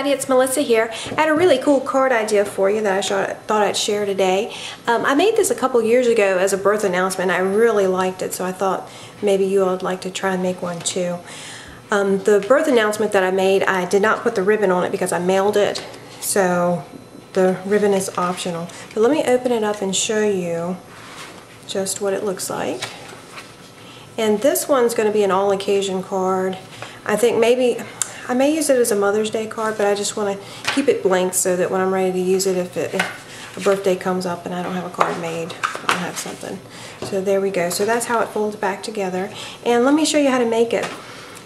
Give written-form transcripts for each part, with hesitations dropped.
It's Melissa here. I had a really cool card idea for you that I thought I'd share today. I made this a couple years ago as a birth announcement. I really liked it, so I thought maybe you all would like to try and make one too. The birth announcement that I made, I did not put the ribbon on it because I mailed it, so the ribbon is optional. But let me open it up and show you just what it looks like. And this one's going to be an all-occasion card. I think maybe I may use it as a Mother's Day card, but I just want to keep it blank so that when I'm ready to use it, if a birthday comes up and I don't have a card made, I'll have something. So there we go. So that's how it folds back together. And let me show you how to make it.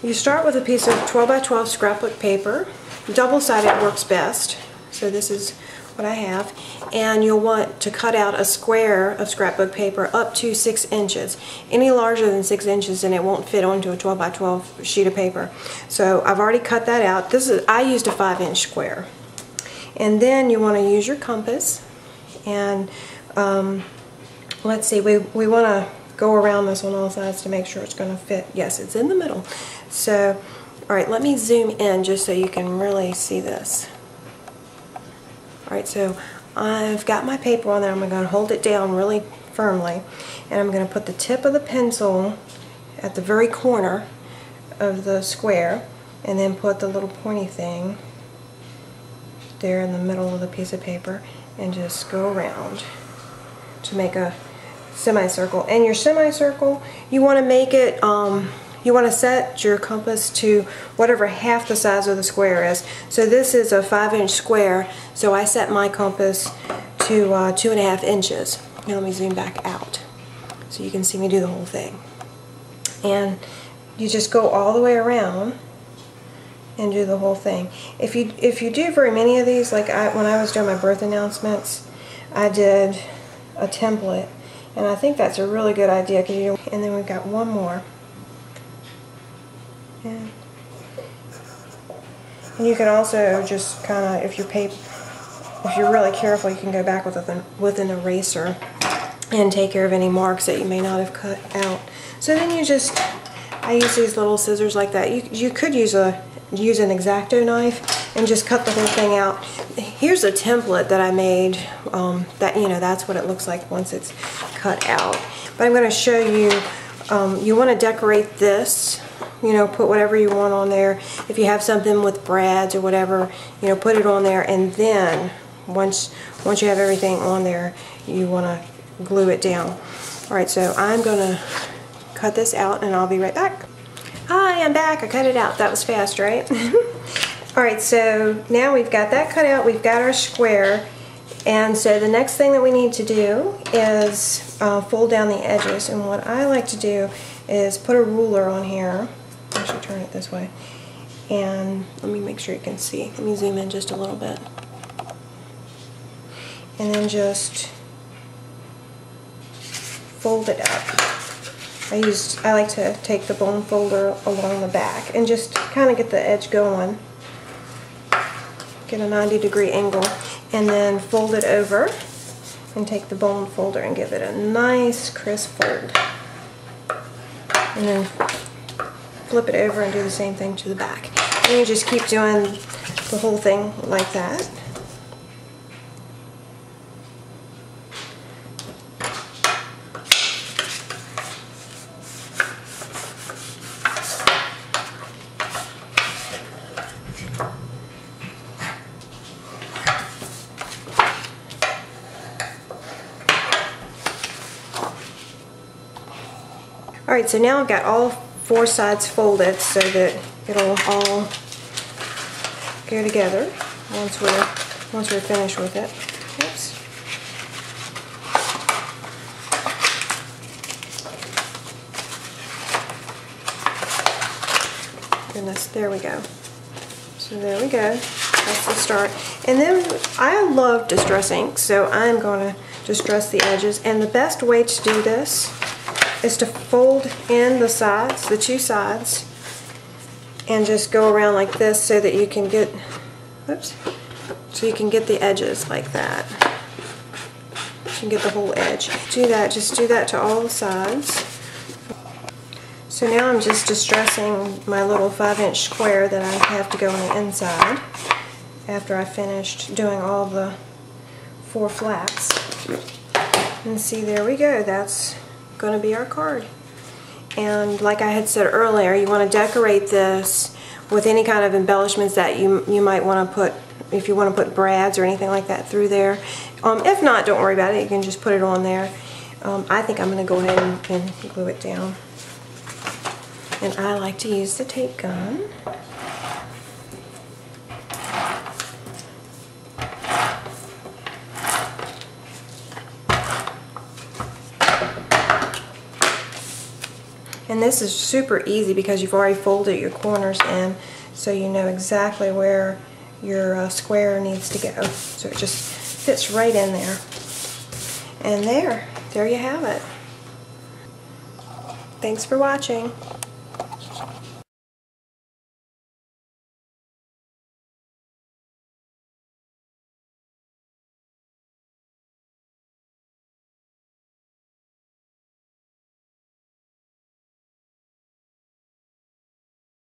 You start with a piece of 12 by 12 scrapbook paper. Double-sided works best. So this is what I have. And you'll want to cut out a square of scrapbook paper up to 6 inches. Any larger than 6 inches and it won't fit onto a 12 by 12 sheet of paper. So I've already cut that out. I used a 5-inch square. And then you want to use your compass. And let's see, we want to go around this on all sides to make sure it's going to fit. Yes, it's in the middle. So, alright, let me zoom in just so you can really see this. Alright, so I've got my paper on there. I'm going to hold it down really firmly, and I'm going to put the tip of the pencil at the very corner of the square, and then put the little pointy thing there in the middle of the piece of paper, and just go around to make a semicircle. And your semicircle, you want to make it, you want to set your compass to whatever half the size of the square is. So this is a 5-inch square, so I set my compass to 2.5 inches. Now let me zoom back out so you can see me do the whole thing. And you just go all the way around and do the whole thing. If you do very many of these, like when I was doing my birth announcements, I did a template, and I think that's a really good idea. And then we've got one more. And you can also just kind of, if you're really careful, you can go back with an eraser and take care of any marks that you may not have cut out. So then I use these little scissors like that. You could use an X-Acto knife and just cut the whole thing out. Here's a template that I made. That's what it looks like once it's cut out. But I'm going to show you. You want to decorate this. Put whatever you want on there. If you have something with brads or whatever, put it on there, and then once you have everything on there, you want to glue it down. Alright, so I'm going to cut this out and I'll be right back. Hi, I'm back. I cut it out. That was fast, right? Alright, so now we've got that cut out. We've got our square. And so the next thing that we need to do is fold down the edges. And what I like to do is put a ruler on here. I should turn it this way. And let me make sure you can see. Let me zoom in just a little bit. And then just fold it up. I like to take the bone folder along the back and just kind of get the edge going. Get a 90-degree angle. And then fold it over and take the bone folder and give it a nice crisp fold. And then flip it over and do the same thing to the back. And you just keep doing the whole thing like that. Alright, so now I've got all 4 sides folded so that it'll all go together once we're finished with it. Oops. Goodness, there we go. So there we go. That's the start. And then I love distress ink, so I'm going to distress the edges. And the best way to do this is to fold in the sides, the 2 sides, and just go around like this so that you can get, the edges like that. You can get the whole edge. Just do that to all the sides. So now I'm just distressing my little 5-inch square that I have to go on the inside. after I finished doing all the 4 flaps. And see, there we go. That's going to be our card. And like I had said earlier, you want to decorate this with any kind of embellishments that you might want to put, if you want to put brads or anything like that through there. If not, don't worry about it. You can just put it on there. I think I'm going to go ahead and glue it down. And I like to use the tape gun. And this is super easy because you've already folded your corners in, so you know exactly where your square needs to go. So it just fits right in there. And there you have it. Thanks for watching.